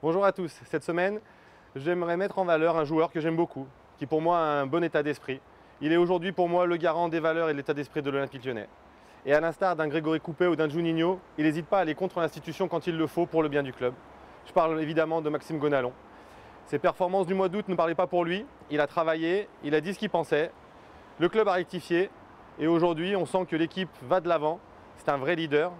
Bonjour à tous. Cette semaine, j'aimerais mettre en valeur un joueur que j'aime beaucoup, qui pour moi a un bon état d'esprit. Il est aujourd'hui pour moi le garant des valeurs et de l'état d'esprit de l'Olympique Lyonnais. Et à l'instar d'un Grégory Coupet ou d'un Juninho, il n'hésite pas à aller contre l'institution quand il le faut pour le bien du club. Je parle évidemment de Maxime Gonalon. Ses performances du mois d'août ne parlaient pas pour lui. Il a travaillé, il a dit ce qu'il pensait. Le club a rectifié et aujourd'hui on sent que l'équipe va de l'avant. C'est un vrai leader.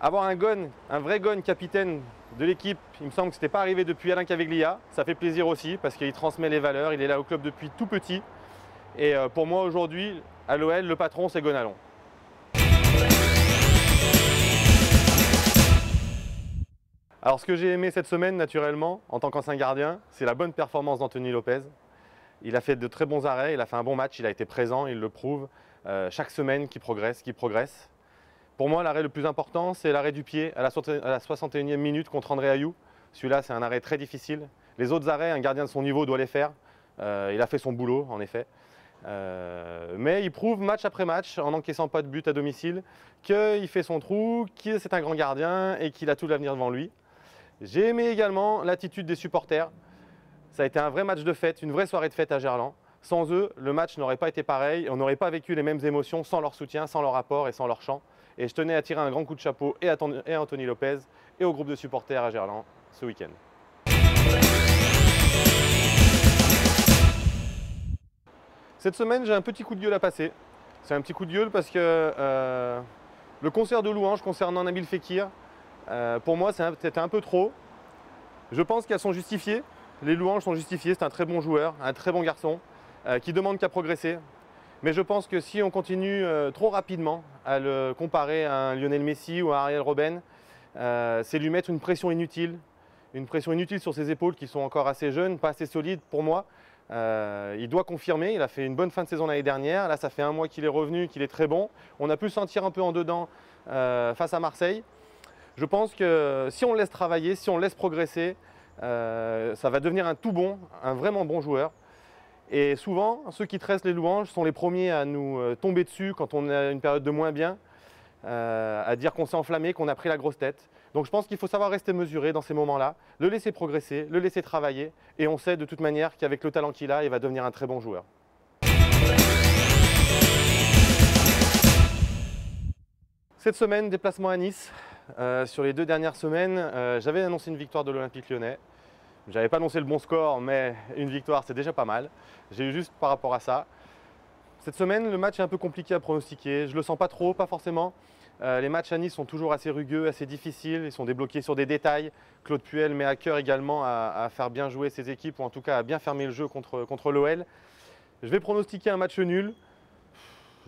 Avoir un vrai Gon capitaine de l'équipe, il me semble que ce n'était pas arrivé depuis Alain Caveglia. Ça fait plaisir aussi parce qu'il transmet les valeurs, il est là au club depuis tout petit. Et pour moi aujourd'hui, à l'OL, le patron c'est Gonalon. Alors ce que j'ai aimé cette semaine naturellement, en tant qu'ancien gardien, c'est la bonne performance d'Anthony Lopez. Il a fait de très bons arrêts, il a fait un bon match, il a été présent, il le prouve. Chaque semaine qu'il progresse. Pour moi, l'arrêt le plus important, c'est l'arrêt du pied à la 61e minute contre André Ayew. Celui-là, c'est un arrêt très difficile. Les autres arrêts, un gardien de son niveau doit les faire. Il a fait son boulot, en effet. Mais il prouve match après match, en n'encaissant pas de but à domicile, qu'il fait son trou, que c'est un grand gardien et qu'il a tout l'avenir devant lui. J'ai aimé également l'attitude des supporters. Ça a été un vrai match de fête, une vraie soirée de fête à Gerland. Sans eux, le match n'aurait pas été pareil. On n'aurait pas vécu les mêmes émotions sans leur soutien, sans leur apport et sans leur chant. Et je tenais à tirer un grand coup de chapeau et à Anthony Lopez et au groupe de supporters à Gerland ce week-end. Cette semaine, j'ai un petit coup de gueule à passer. C'est un petit coup de gueule parce que le concert de louanges concernant Nabil Fekir, pour moi, c'était un peu trop. Je pense qu'elles sont justifiées. Les louanges sont justifiées. C'est un très bon joueur, un très bon garçon qui demande qu'à progresser. Mais je pense que si on continue trop rapidement à le comparer à un Lionel Messi ou à Ariel Robben, c'est lui mettre une pression inutile sur ses épaules qui sont encore assez jeunes, pas assez solides pour moi. Il doit confirmer, il a fait une bonne fin de saison l'année dernière, là ça fait un mois qu'il est revenu, qu'il est très bon. On a pu le sentir un peu en dedans face à Marseille. Je pense que si on le laisse travailler, si on le laisse progresser, ça va devenir un tout bon, un vraiment bon joueur. Et souvent, ceux qui tressent les louanges sont les premiers à nous tomber dessus quand on a une période de moins bien, à dire qu'on s'est enflammé, qu'on a pris la grosse tête. Donc je pense qu'il faut savoir rester mesuré dans ces moments-là, le laisser progresser, le laisser travailler, et on sait de toute manière qu'avec le talent qu'il a, il va devenir un très bon joueur. Cette semaine, déplacement à Nice. Sur les 2 dernières semaines, j'avais annoncé une victoire de l'Olympique Lyonnais. Je n'avais pas annoncé le bon score, mais une victoire, c'est déjà pas mal. J'ai eu juste par rapport à ça. Cette semaine, le match est un peu compliqué à pronostiquer. Je ne le sens pas trop, pas forcément. Les matchs à Nice sont toujours assez rugueux, assez difficiles. Ils sont débloqués sur des détails. Claude Puel met à cœur également à faire bien jouer ses équipes, ou en tout cas à bien fermer le jeu contre l'OL. Je vais pronostiquer un match nul.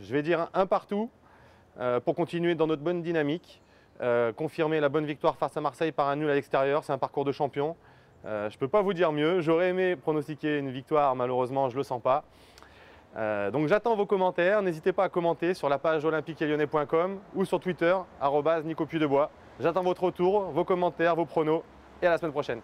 Je vais dire un partout pour continuer dans notre bonne dynamique. Confirmer la bonne victoire face à Marseille par un nul à l'extérieur. C'est un parcours de champion. Je ne peux pas vous dire mieux. J'aurais aimé pronostiquer une victoire, malheureusement je ne le sens pas. Donc j'attends vos commentaires. N'hésitez pas à commenter sur la page olympiqueelyonnais.com ou sur Twitter @NicoPuydebois. J'attends votre retour, vos commentaires, vos pronos et à la semaine prochaine.